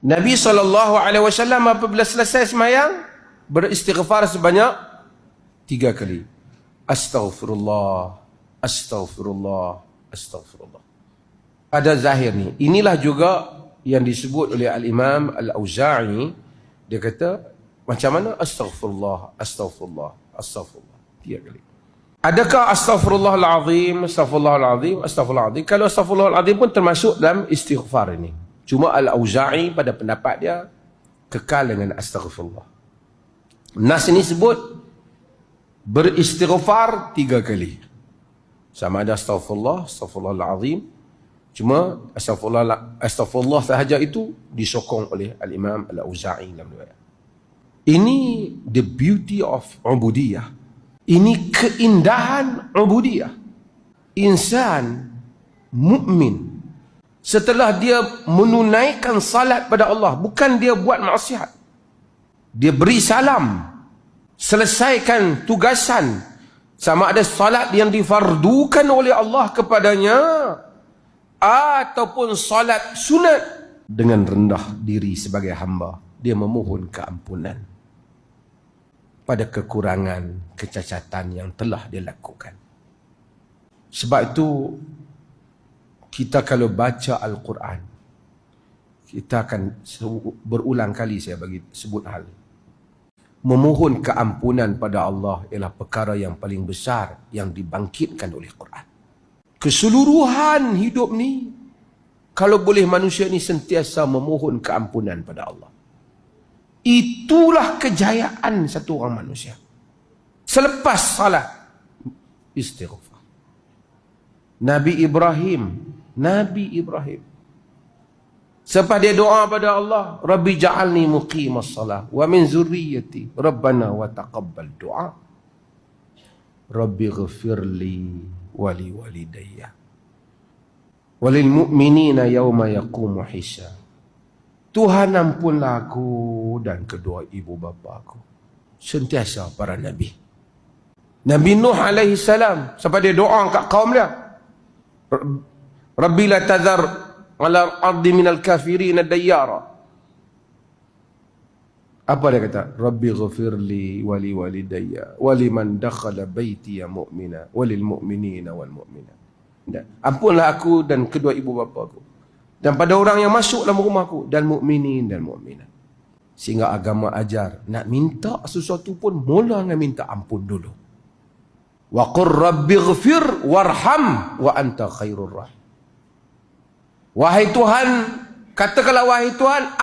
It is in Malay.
Nabi SAW apabila selesai semayang, beristighfar sebanyak 3 kali. Astaghfirullah, astaghfirullah, astaghfirullah. Pada zahir ni, inilah juga yang disebut oleh Al-Imam Al-Auza'i. Dia kata, macam mana? Astaghfirullah, astaghfirullah, astaghfirullah. 3 kali. Adakah astaghfirullahalazim, astaghfirullahalazim, astaghfirullahalazim? Kalau astaghfirullahalazim pun termasuk dalam istighfar ini. Cuma Al-Auza'i pada pendapat dia kekal dengan astaghfirullah. Nas ini sebut beristighfar 3 kali. Sama ada astaghfirullah, astaghfirullahalazim. Cuma astaghfirullah sahaja itu disokong oleh Al-Imam Al-Auza'i dalam riwayat. Ini the beauty of ubudiyah. Ini keindahan ubudiyah. Insan mukmin setelah dia menunaikan salat pada Allah, bukan dia buat maksiat, dia beri salam, selesaikan tugasan, sama ada salat yang difardukan oleh Allah kepadanya ataupun salat sunat, dengan rendah diri sebagai hamba, dia memohon keampunan pada kekurangan, kecacatan yang telah dia lakukan. Sebab itu kita kalau baca Al-Quran, kita akan berulang kali saya bagi sebut hal. Memohon keampunan pada Allah ialah perkara yang paling besar yang dibangkitkan oleh Quran. Keseluruhan hidup ni, kalau boleh manusia ni sentiasa memohon keampunan pada Allah, itulah kejayaan satu orang manusia. Selepas salat, istighfar. Nabi Ibrahim, selepas dia doa pada Allah, Rabbi ja'alni muqimas salah wa min zurriyyati Rabbana wa taqabbal du'a Rabbi ghafirli wali walidayya walil mu'minina yawma yaqumu hisab. Tuhan ampunlah aku dan kedua ibu bapa aku. Sentiasa para Nabi. Nabi Nuh alaihi salam, sampai dia doa kat kaum dia, Rabbi la tazar ala ardi minal kafirin ad-dayyara. Apa dia kata? Rabbi ghafirli wali walidayya waliman dakhala baitiya mu'mina walil mu'minina wal mu'minat. Ampunlah aku dan kedua ibu bapa aku, dan pada orang yang masuk dalam rumahku, dan mukminin dan mukminat. Sehingga agama ajar, nak minta sesuatu pun mula dengan minta ampun dulu. Wa qur rabbighfir warham wa anta khairur rahim. Wahai Tuhan, katakanlah wahai Tuhan,